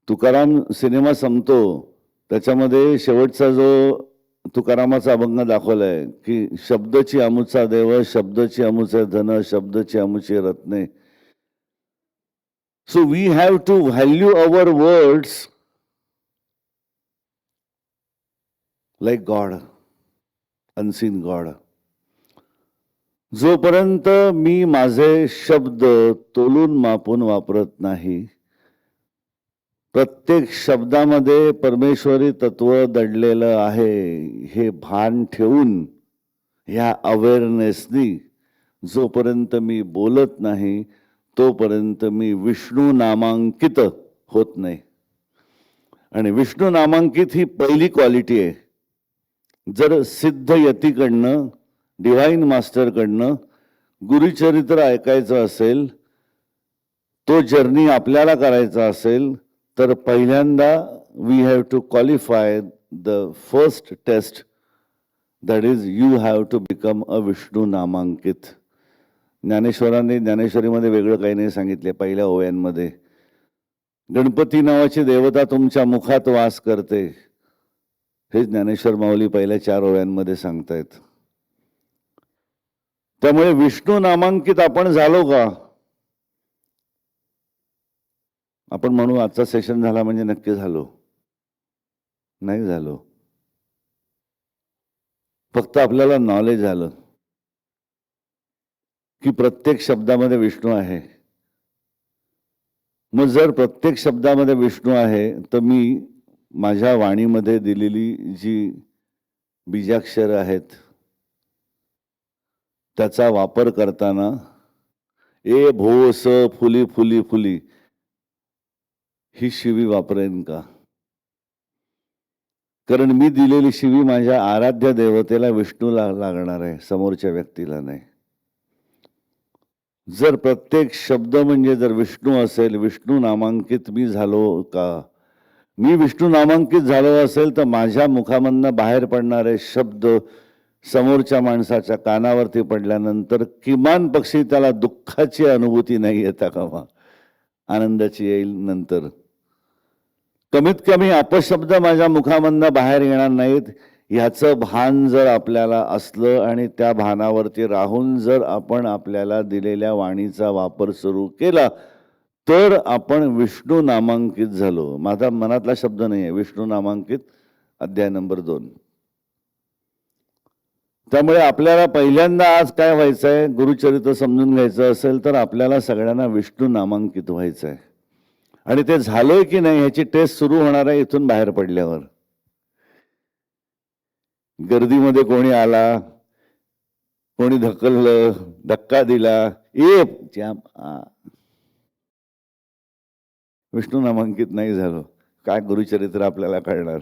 Tukaram cinema संपतो, त्याच्यामध्ये शेवटचा जो तुकारामाचा अभंग दाखवलाय, की शब्दची अमुचा देव, शब्दची अमुचे धन, शब्दची अमुची रत्ने. So we have to value our words like God, unseen God. जोपर्यंत मी माझे शब्द तोलून मापून वापरत नाही, प्रत्येक शब्दामध्ये परमेश्वरी तत्व दडलेलं आहे हे भान ठेवून, ह्या अवेअरनेसनी जोपर्यंत मी बोलत नाही तोपर्यंत मी विष्णू नामांकित होत नाही. आणि विष्णू नामांकित ही पहिली क्वालिटी आहे. जर सिद्ध यतीकडनं, डिव्हाइन मास्टरकडनं गुरुचरित्र ऐकायचं असेल, तो जर्नी आपल्याला करायचा असेल, तर पहिल्यांदा we have to qualify the first test, that is you have to become a Vishnu नामांकित. ज्ञानेश्वरांनी ज्ञानेश्वरीमध्ये वेगळं काही नाही सांगितले. पहिल्या ओव्यांमध्ये गणपती नावाची देवता तुमच्या मुखात वास करते, हे ज्ञानेश्वर माऊली पहिल्या 4 ओव्यांमध्ये सांगतायत. त्यामुळे विष्णू नामांकित आपण झालो का? आपण म्हणू आजचा सेशन झाला म्हणजे नक्की झालो, नाही झालो. फक्त आपल्याला नॉलेज आलं की प्रत्येक शब्दामध्ये विष्णू आहे. मग जर प्रत्येक शब्दामध्ये विष्णू आहे, तर मी माझ्या वाणीमध्ये दिलेली जी बीजाक्षर आहेत त्याचा वापर करताना ए भो स फुली फुली फुली ही शिवी वापरेन का? कारण मी दिलेली शिवी माझ्या आराध्य देवतेला विष्णूला लागणार आहे, समोरच्या व्यक्तीला नाही. जर प्रत्येक शब्द म्हणजे जर विष्णू असेल, विष्णू नामांकित मी झालो का? मी विष्णू नामांकित झालो असेल तर माझ्या मुखामधनं बाहेर पडणारे शब्द समोरच्या माणसाच्या कानावरती पडल्यानंतर किमान पक्षी त्याला दुःखाची अनुभूती नाही येता कामा, आनंदाची येईल नंतर. कमीत कमी अपशब्द माझ्या मुखामधनं बाहेर येणार नाहीत ह्याचं भान जर आपल्याला असलं आणि त्या भानावरती राहून जर आपण आपल्याला दिलेल्या वाणीचा वापर सुरू केला, तर आपण विष्णू नामांकित झालो. माझा मनातला शब्द नाही आहे, विष्णू नामांकित, अध्याय नंबर 2. त्यामुळे आपल्याला पहिल्यांदा आज काय व्हायचं आहे, गुरुचरित्र समजून घ्यायचं असेल तर आपल्याला सगळ्यांना विष्णू नामांकित व्हायचं आहे. आणि ते झालोय की नाही ह्याची टेस्ट सुरू होणार आहे इथून बाहेर पडल्यावर. गर्दीमध्ये कोणी आला, कोणी ढकललं, धक्का दिला, विष्णू नामांकित नाही झालो, काय गुरुचरित्र आपल्याला कळणार?